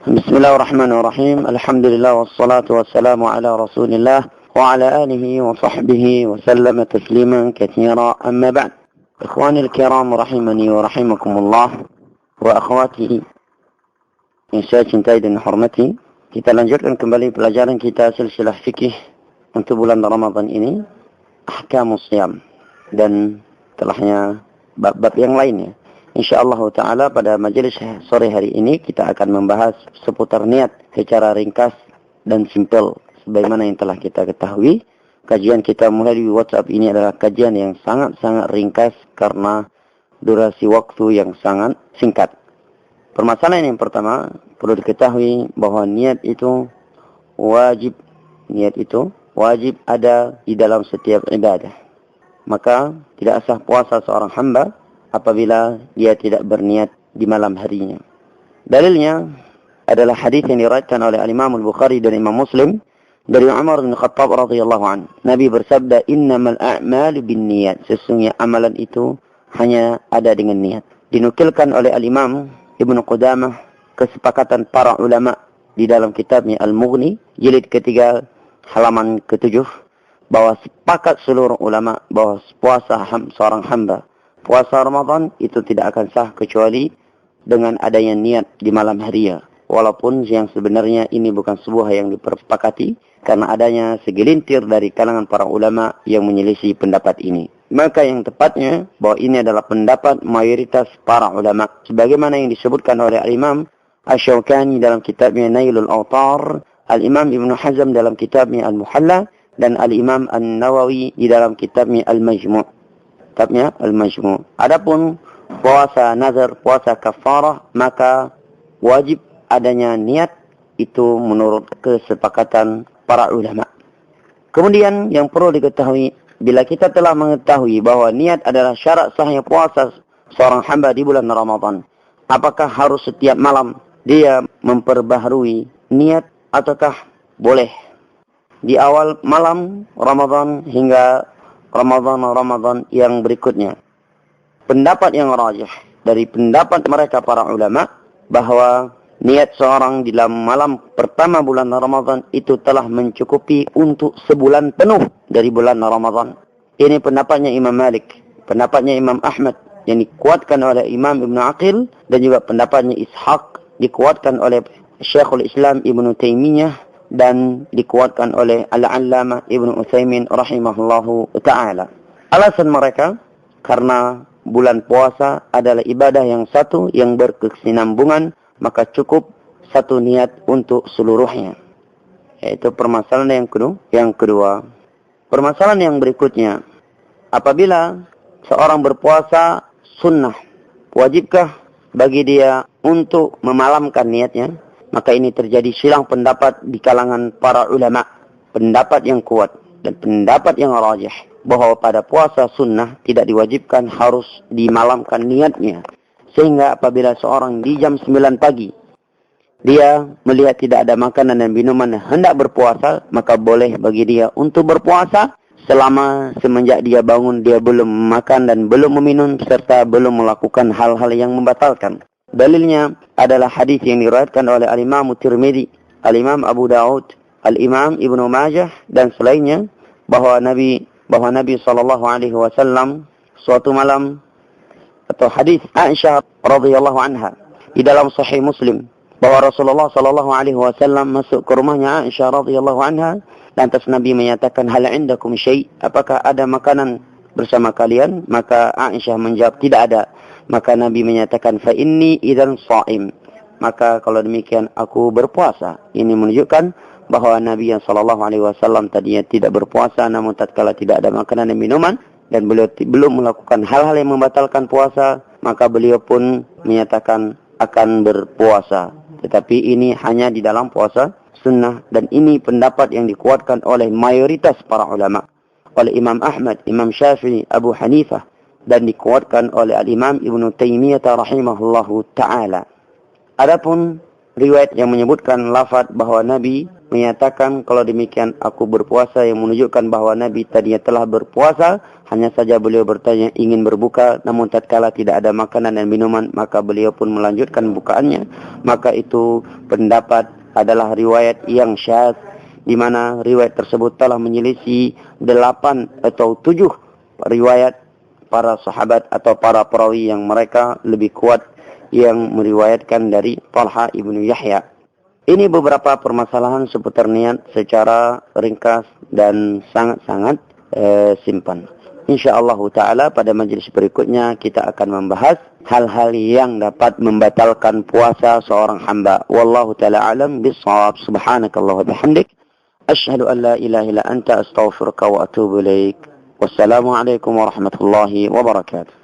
Bismillahirrahmanirrahim. Alhamdulillah wassalatu wassalamu ala Rasulillah wa ala alihi wa sahbihi wa sallama tasliman katsira. Amma ba'd. Ikhwanil kiram rahimani wa rahimakumullah wa akhwati yang saya cintai dan hormati, kita lanjutkan kembali pelajaran kita silsilah fikih untuk bulan Ramadan ini, ahkamus siyam, dan telahnya bab-bab yang lainnya. InsyaAllah ta'ala pada majelis sore hari ini kita akan membahas seputar niat secara ringkas dan simpel. Sebagaimana yang telah kita ketahui, kajian kita mulai di WhatsApp ini adalah kajian yang sangat-sangat ringkas karena durasi waktu yang sangat singkat. Permasalahan yang pertama, perlu diketahui bahwa niat itu wajib ada di dalam setiap ibadah. Maka tidak sah puasa seorang hamba apabila dia tidak berniat di malam harinya. Dalilnya adalah hadis yang diriwayatkan oleh Imam Al-Bukhari dan Imam Muslim dari Umar bin Khattab radhiyallahu anhu. Nabi bersabda, "Innamal a'malu binniyat." Sesungguhnya amalan itu hanya ada dengan niat. Dinukilkan oleh Al-Imam Ibnu Qudamah kesepakatan para ulama di dalam kitabnya Al-Mughni jilid ketiga halaman ke-7 bahwa sepakat seluruh ulama bahwa puasa seorang hamba, puasa Ramadan itu tidak akan sah kecuali dengan adanya niat di malam hari. Walaupun yang sebenarnya ini bukan sebuah yang dipersepakati karena adanya segelintir dari kalangan para ulama yang menyelisih pendapat ini. Maka yang tepatnya bahwa ini adalah pendapat mayoritas para ulama. Sebagaimana yang disebutkan oleh Al-Imam Asy-Syaukani dalam kitabnya Nailul Awtar, Al-Imam Ibnu Hazm dalam kitabnya Al-Muhalla, dan Al-Imam An-Nawawi di dalam kitabnya Al-Majmu'. Adapun puasa nazar, puasa kafarah, maka wajib adanya niat itu menurut kesepakatan para ulama. Kemudian yang perlu diketahui, bila kita telah mengetahui bahwa niat adalah syarat sahnya puasa seorang hamba di bulan Ramadan, apakah harus setiap malam dia memperbaharui niat ataukah boleh di awal malam Ramadan hingga Ramadan yang berikutnya? Pendapat yang rajih dari pendapat mereka para ulama bahwa niat seorang di dalam malam pertama bulan Ramadan itu telah mencukupi untuk sebulan penuh dari bulan Ramadan. Ini pendapatnya Imam Malik, pendapatnya Imam Ahmad yang dikuatkan oleh Imam Ibn Aqil, dan juga pendapatnya Ishaq dikuatkan oleh Syekhul Islam Ibn Taimiyah dan dikuatkan oleh Al-Allamah Ibnu Utsaimin rahimahullahu ta'ala. Alasan mereka karena bulan puasa adalah ibadah yang satu yang berkesinambungan, maka cukup satu niat untuk seluruhnya. Yaitu permasalahan yang kedua. Permasalahan yang berikutnya, apabila seorang berpuasa sunnah, wajibkah bagi dia untuk memalamkan niatnya? Maka ini terjadi silang pendapat di kalangan para ulama. Pendapat yang kuat dan pendapat yang rajih bahwa pada puasa sunnah tidak diwajibkan harus dimalamkan niatnya. Sehingga apabila seorang di jam 9 pagi dia melihat tidak ada makanan dan minuman hendak berpuasa, maka boleh bagi dia untuk berpuasa selama semenjak dia bangun dia belum makan dan belum meminum serta belum melakukan hal-hal yang membatalkan. Dalilnya adalah hadis yang diriwayatkan oleh Al-Imam Tirmidzi, Al-Imam Abu Daud, Al-Imam Ibnu Majah dan selainnya bahwa Nabi SAW suatu malam, atau hadis Aisyah radhiyallahu anha di dalam Sahih Muslim, bahwa Rasulullah SAW masuk ke rumahnya Aisyah radhiyallahu anha, lantas Nabi menyatakan, "Hal indakum syai'?" Apakah ada makanan bersama kalian? Maka Aisyah menjawab, "Tidak ada." Maka Nabi menyatakan, "Fa inni idzan shaim." Maka kalau demikian aku berpuasa. Ini menunjukkan bahwa Nabi SAW tadinya tidak berpuasa, namun tatkala tidak ada makanan dan minuman dan beliau belum melakukan hal-hal yang membatalkan puasa, maka beliau pun menyatakan akan berpuasa. Tetapi ini hanya di dalam puasa sunnah, dan ini pendapat yang dikuatkan oleh mayoritas para ulama, oleh Imam Ahmad, Imam Syafi'i, Abu Hanifah, dan dikuatkan oleh Al-Imam Ibnu Taimiyah rahimahullahu ta'ala. Adapun riwayat yang menyebutkan lafaz bahawa Nabi menyatakan kalau demikian aku berpuasa, yang menunjukkan bahawa Nabi tadinya telah berpuasa, hanya saja beliau bertanya ingin berbuka, namun tatkala tidak ada makanan dan minuman maka beliau pun melanjutkan bukaannya. Maka itu pendapat adalah riwayat yang syadz, di mana riwayat tersebut telah menyelisih 8 atau 7 riwayat para sahabat atau para perawi yang mereka lebih kuat yang meriwayatkan dari Talha ibnu Yahya. Ini beberapa permasalahan seputar niat secara ringkas dan sangat-sangat simpan. InsyaAllah ta'ala pada majlis berikutnya kita akan membahas hal-hal yang dapat membatalkan puasa seorang hamba. Wallahu ta'ala alam bisawab. Subhanakallah wa bihamdik. Ashhadu an la ilaha illa anta astaghfiruka wa atubu ilaik. Wassalamualaikum warahmatullahi wabarakatuh.